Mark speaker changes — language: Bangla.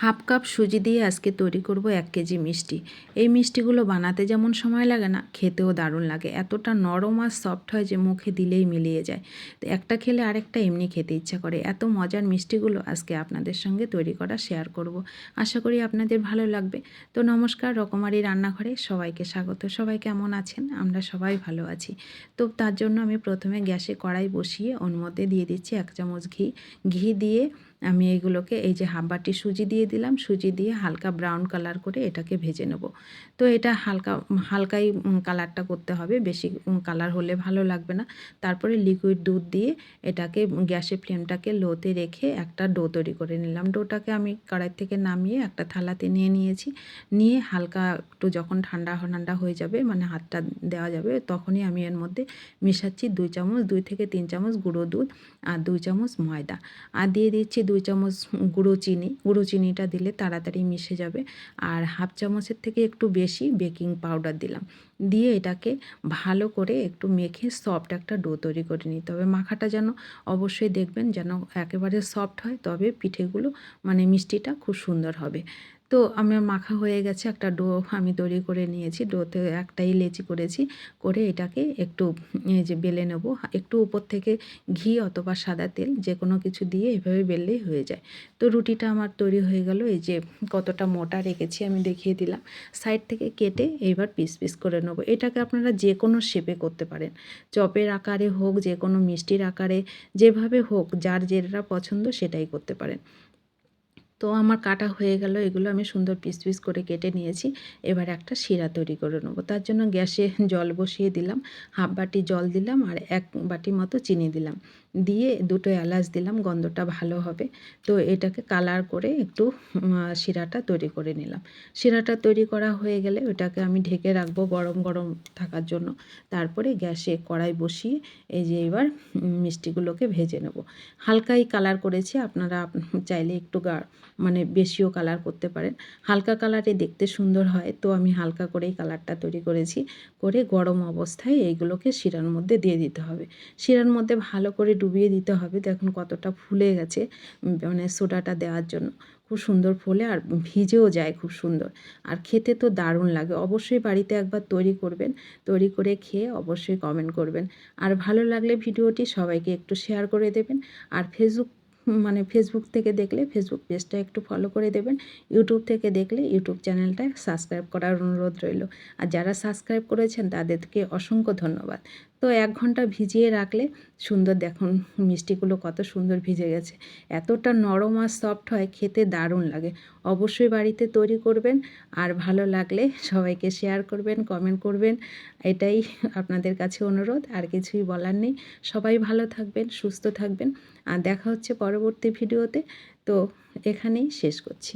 Speaker 1: হাফ কাপ সুজি দিয়ে আজকে তৈরি করব 1 কেজি মিষ্টি। এই মিষ্টিগুলো বানাতে যেমন সময় লাগে না, খেতেও দারুণ লাগে। এতটা নরম আর সফট হয় যে মুখে দিলেই মিলিয়ে যায়। তো একটা খেলে আরেকটা এমনি খেতে ইচ্ছা করে। এত মজার মিষ্টিগুলো আজকে আপনাদের সঙ্গে তৈরি করা শেয়ার করব। আশা করি আপনাদের ভালো লাগবে। তো নমস্কার, রকমারি রান্নাঘরে সবাইকে স্বাগত। সবাই কেমন আছেন? আমরা সবাই ভালো আছি। তো তার জন্য আমি প্রথমে গ্যাসে কড়াই বসিয়ে ওর মধ্যে দিয়ে দিচ্ছি 1 চামচ ঘি। ঘি দিয়ে আমি এইগুলোকে এই যে হাফ বাটি সুজি দিয়ে দিলাম। সুজি দিয়ে হালকা ব্রাউন কালার করে এটাকে ভেজে নেব। তো এটা হালকাই কালারটা করতে হবে, বেশি কালার হলে ভালো লাগবে না। তারপরে লিকুইড দুধ দিয়ে এটাকে গ্যাসের ফ্লেমটাকে লোতে রেখে একটা ডো তৈরি করে নিলাম। ডোটাকে আমি কড়াই থেকে নামিয়ে একটা থালাতে নিয়ে নিয়েছি। নিয়ে হালকা একটু যখন ঠান্ডা ঠান্ডা হয়ে যাবে, মানে হাতটা দেওয়া যাবে, তখনই আমি এর মধ্যে মেশাচ্ছি 2 চামচ 2 থেকে 3 চামচ গুঁড়ো দুধ আর 2 চামচ ময়দা। আর দিয়ে দিচ্ছি 2 চামচ গুঁড়ো চিনি। গুঁড়ো চিনিটা দিলে তাড়াতাড়ি মিশে যাবে। আর হাফ চামচের থেকে একটু বেশি বেকিং পাউডার দিলাম। দিয়ে এটাকে ভালো করে একটু মেখে সফট একটা ডো তৈরি করে নিতে হবে। মাখাটা যেন অবশ্যই দেখবেন যেন একেবারে সফট হয়, তবে পিঠেগুলো মানে মিষ্টিটা খুব সুন্দর হবে। তো আমার মাখা হয়ে গেছে, একটা ডো আমি তৈরি করে নিয়েছি। ডোতে একটাই লেচি করেছি, করে এটাকে একটু এই যে বেলে নেব। একটু উপর থেকে ঘি অথবা সাদা তেল যে কোনো কিছু দিয়ে এভাবে বেললেই হয়ে যায়। তো রুটিটা আমার তৈরি হয়ে গেল। এই যে কতটা মোটা রেখেছি আমি দেখিয়ে দিলাম। সাইড থেকে কেটে এইবার পিস পিস করে নেব। এটাকে আপনারা যে কোনো শেপে করতে পারেন, চপের আকারে হোক, যে কোনো মিষ্টির আকারে, যেভাবে হোক, যার যেটা পছন্দ সেটাই করতে পারেন। তো আমার কাটা হয়ে গেল, এগুলো আমি সুন্দর পিস পিস করে কেটে নিয়েছি। এবার একটা শিরা তৈরি করে নেব। তার জন্য গ্যাসে জল বসিয়ে দিলাম। হাফ বাটি জল দিলাম আর 1 বাটি মতো চিনি দিলাম। দিয়ে 2টো এলাচ দিলাম, গন্ধটা ভালো হবে। তো এটাকে কালার করে একটু শিরাটা তৈরি করে নিলাম। শিরাটা তৈরি করা হয়ে গেলে ওটাকে আমি ঢেকে রাখবো গরম গরম থাকার জন্য। তারপরে গ্যাসে কড়াই বসিয়ে এই যে এবার মিষ্টিগুলোকে ভেজে নেব। হালকাই কালার করেছি, আপনারা চাইলে একটু মানে বেশিও কালার করতে পারেন। হালকা কালারে দেখতে সুন্দর হয়, তো আমি হালকা করেই কালারটা তৈরি করেছি। করে গরম অবস্থায় এইগুলোকে শিরার মধ্যে দিয়ে দিতে হবে। শিরার মধ্যে ভালো করে ডুবিয়ে দিতে হবে। দেখুন কতটা ফুলে গেছে, মানে সোডাটা দেওয়ার জন্য খুব সুন্দর ফোলে আর ভিজেও যায় খুব সুন্দর। আর খেতে তো দারুণ লাগে। অবশ্যই বাড়িতে একবার তৈরি করবেন। তৈরি করে খেয়ে অবশ্যই কমেন্ট করবেন। আর ভালো লাগলে ভিডিওটি সবাইকে একটু শেয়ার করে দেবেন। আর ফেসবুক থেকে দেখলে ফেসবুক পেজটা একটু ফলো করে দেবেন। ইউটিউব থেকে দেখলে ইউটিউব চ্যানেলটা সাবস্ক্রাইব করার অনুরোধ রইল। আর যারা সাবস্ক্রাইব করেছেন তাদেরকে অসংখ্য ধন্যবাদ। তো 1 ঘন্টা ভিজিয়ে রাখলে সুন্দর, দেখুন মিষ্টিগুলো কত সুন্দর ভিজে গেছে। এতটা নরম আর সফট হয়, খেতে দারুণ লাগে। অবশ্যই বাড়িতে তৈরি করবেন। আর ভালো লাগলে সবাইকে শেয়ার করবেন, কমেন্ট করবেন। এটাই আপনাদের কাছে অনুরোধ, আর কিছুই বলার নেই। সবাই ভালো থাকবেন, সুস্থ থাকবেন। আর দেখা হচ্ছে পরবর্তী ভিডিওতে। তো এখানেই শেষ করছি।